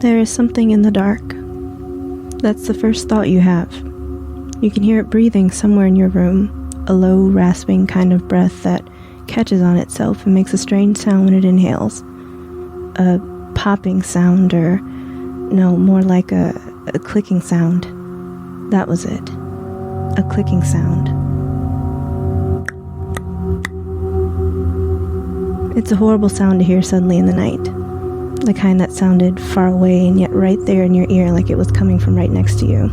There is something in the dark. That's the first thought you have. You can hear it breathing somewhere in your room, a low, rasping kind of breath that catches on itself and makes a strange sound when it inhales. A popping sound, or no, more like a clicking sound. That was it. A clicking sound. It's a horrible sound to hear suddenly in the night. The kind that sounded far away and yet right there in your ear, like it was coming from right next to you.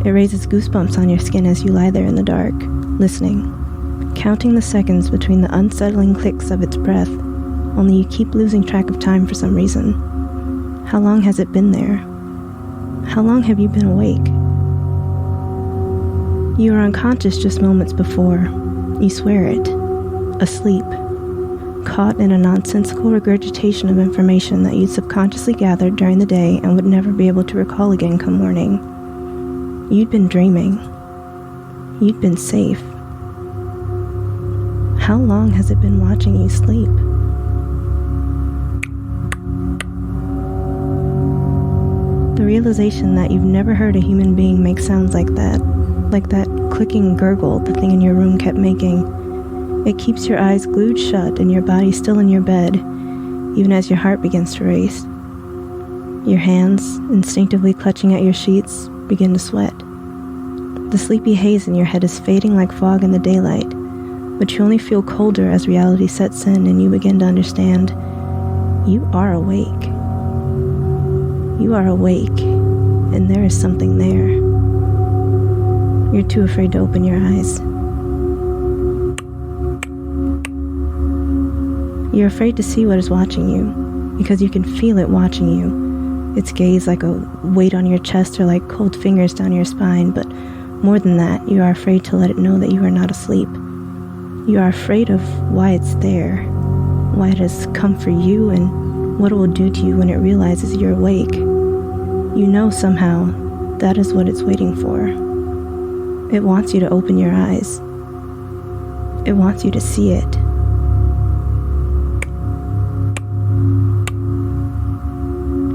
It raises goosebumps on your skin as you lie there in the dark, listening, counting the seconds between the unsettling clicks of its breath, only you keep losing track of time for some reason. How long has it been there? How long have you been awake? You were unconscious just moments before. You swear it. Asleep. Caught in a nonsensical regurgitation of information that you'd subconsciously gathered during the day and would never be able to recall again come morning. You'd been dreaming. You'd been safe. How long has it been watching you sleep? The realization that you've never heard a human being make sounds like that clicking gurgle the thing in your room kept making. It keeps your eyes glued shut and your body still in your bed, even as your heart begins to race. Your hands, instinctively clutching at your sheets, begin to sweat. The sleepy haze in your head is fading like fog in the daylight, but you only feel colder as reality sets in and you begin to understand. You are awake. You are awake, and there is something there. You're too afraid to open your eyes. You're afraid to see what is watching you, because you can feel it watching you. Its gaze like a weight on your chest or like cold fingers down your spine, but more than that, you are afraid to let it know that you are not asleep. You are afraid of why it's there, why it has come for you, and what it will do to you when it realizes you're awake. You know somehow that is what it's waiting for. It wants you to open your eyes. It wants you to see it.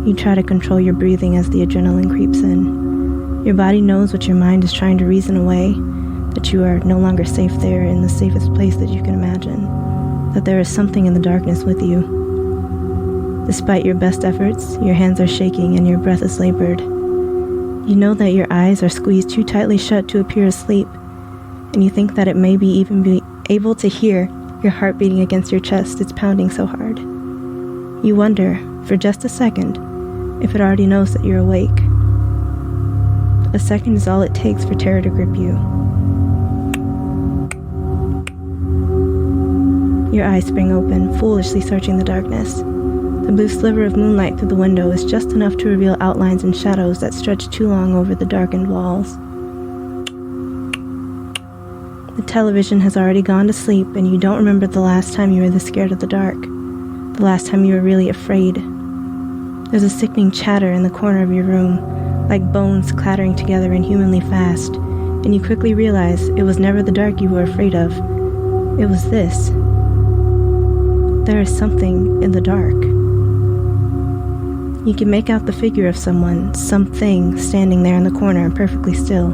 You try to control your breathing as the adrenaline creeps in. Your body knows what your mind is trying to reason away, that you are no longer safe there in the safest place that you can imagine, that there is something in the darkness with you. Despite your best efforts, your hands are shaking and your breath is labored. You know that your eyes are squeezed too tightly shut to appear asleep, and you think that it may be even be able to hear your heart beating against your chest. It's pounding so hard. You wonder, for just a second, if it already knows that you're awake. A second is all it takes for terror to grip you. Your eyes spring open, foolishly searching the darkness. The blue sliver of moonlight through the window is just enough to reveal outlines and shadows that stretch too long over the darkened walls. The television has already gone to sleep, and you don't remember the last time you were this scared of the dark, the last time you were really afraid. There's a sickening chatter in the corner of your room, like bones clattering together inhumanly fast, and you quickly realize it was never the dark you were afraid of. It was this. There is something in the dark. You can make out the figure of someone, something standing there in the corner, perfectly still.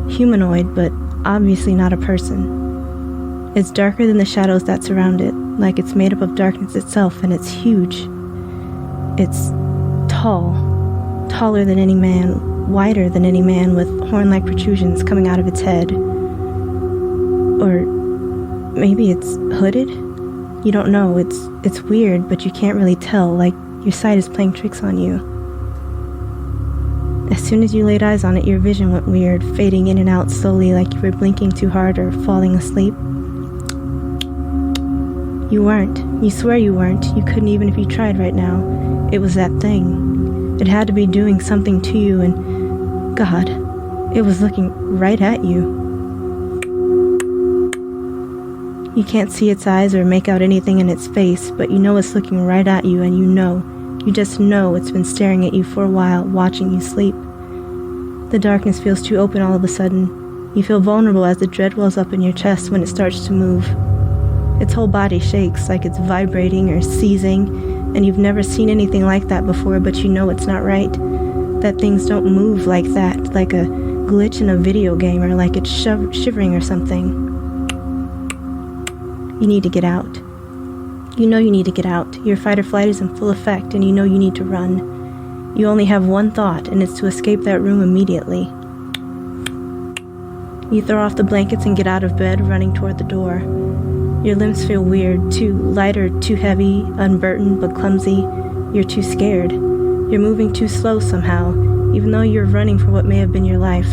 Humanoid, but obviously not a person. It's darker than the shadows that surround it, like it's made up of darkness itself, and it's huge. It's tall, taller than any man, wider than any man, with horn-like protrusions coming out of its head. Or maybe it's hooded? You don't know. It's weird, but you can't really tell, like your sight is playing tricks on you. As soon as you laid eyes on it, your vision went weird, fading in and out slowly like you were blinking too hard or falling asleep. You weren't. You swear you weren't. You couldn't even if you tried right now. It was that thing. It had to be doing something to you, and God, it was looking right at you. You can't see its eyes or make out anything in its face, but you know it's looking right at you, and you just know it's been staring at you for a while, watching you sleep. The darkness feels too open all of a sudden. You feel vulnerable as the dread wells up in your chest when it starts to move. Its whole body shakes like it's vibrating or seizing, and you've never seen anything like that before, but you know it's not right. That things don't move like that, like a glitch in a video game, or like it's shivering or something. You need to get out. You know you need to get out. Your fight or flight is in full effect, and you know you need to run. You only have one thought, and it's to escape that room immediately. You throw off the blankets and get out of bed, running toward the door. Your limbs feel weird, too light or too heavy, unburdened but clumsy. You're too scared. You're moving too slow somehow, even though you're running for what may have been your life.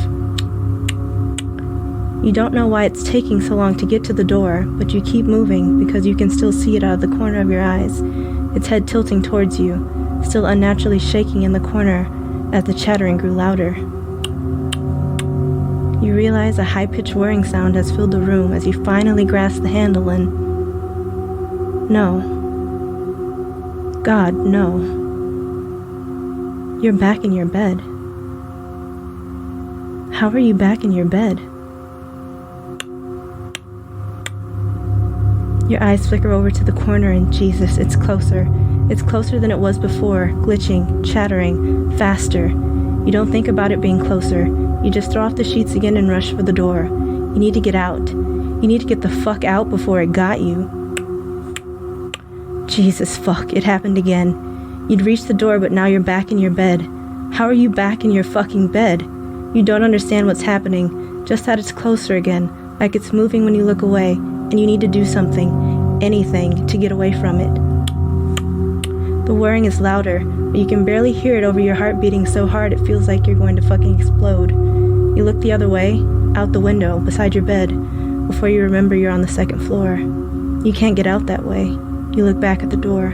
You don't know why it's taking so long to get to the door, but you keep moving because you can still see it out of the corner of your eyes, its head tilting towards you, still unnaturally shaking in the corner as the chattering grew louder. You realize a high-pitched whirring sound has filled the room as you finally grasp the handle and... No. God, no. You're back in your bed. How are you back in your bed? Your eyes flicker over to the corner and Jesus, it's closer. It's closer than it was before, glitching, chattering, faster. You don't think about it being closer. You just throw off the sheets again and rush for the door. You need to get out. You need to get the fuck out before it got you. Jesus fuck, it happened again. You'd reached the door, but now you're back in your bed. How are you back in your fucking bed? You don't understand what's happening, just that it's closer again, like it's moving when you look away, and you need to do something, anything, to get away from it. The whirring is louder, but you can barely hear it over your heart beating so hard it feels like you're going to fucking explode. You look the other way, out the window, beside your bed, before you remember you're on the second floor. You can't get out that way. You look back at the door.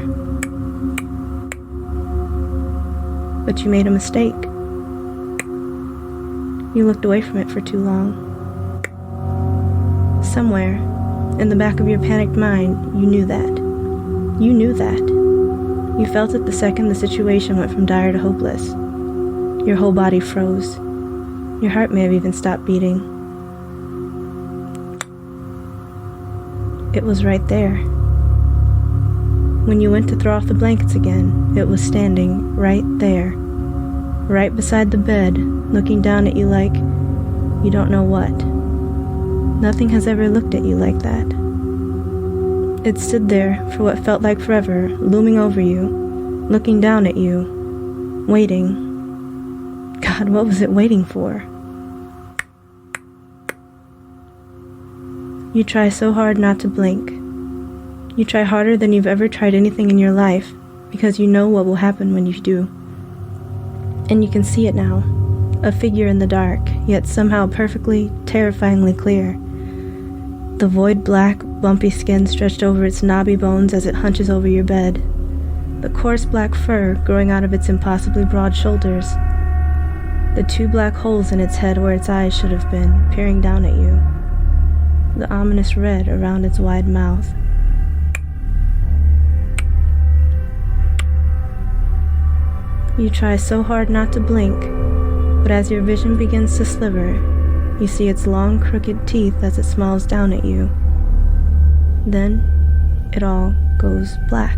But you made a mistake. You looked away from it for too long. Somewhere, in the back of your panicked mind, you knew that. You knew that. You felt it the second the situation went from dire to hopeless. Your whole body froze. Your heart may have even stopped beating. It was right there. When you went to throw off the blankets again, it was standing right there, right beside the bed, looking down at you like you don't know what. Nothing has ever looked at you like that. It stood there for what felt like forever, looming over you, looking down at you, waiting. God, what was it waiting for? You try so hard not to blink. You try harder than you've ever tried anything in your life, because you know what will happen when you do. And you can see it now, a figure in the dark, yet somehow perfectly, terrifyingly clear. The void black, bumpy skin stretched over its knobby bones as it hunches over your bed. The coarse black fur growing out of its impossibly broad shoulders. The two black holes in its head where its eyes should have been, peering down at you. The ominous red around its wide mouth. You try so hard not to blink, but as your vision begins to sliver, you see its long, crooked teeth as it smiles down at you. Then, it all goes black.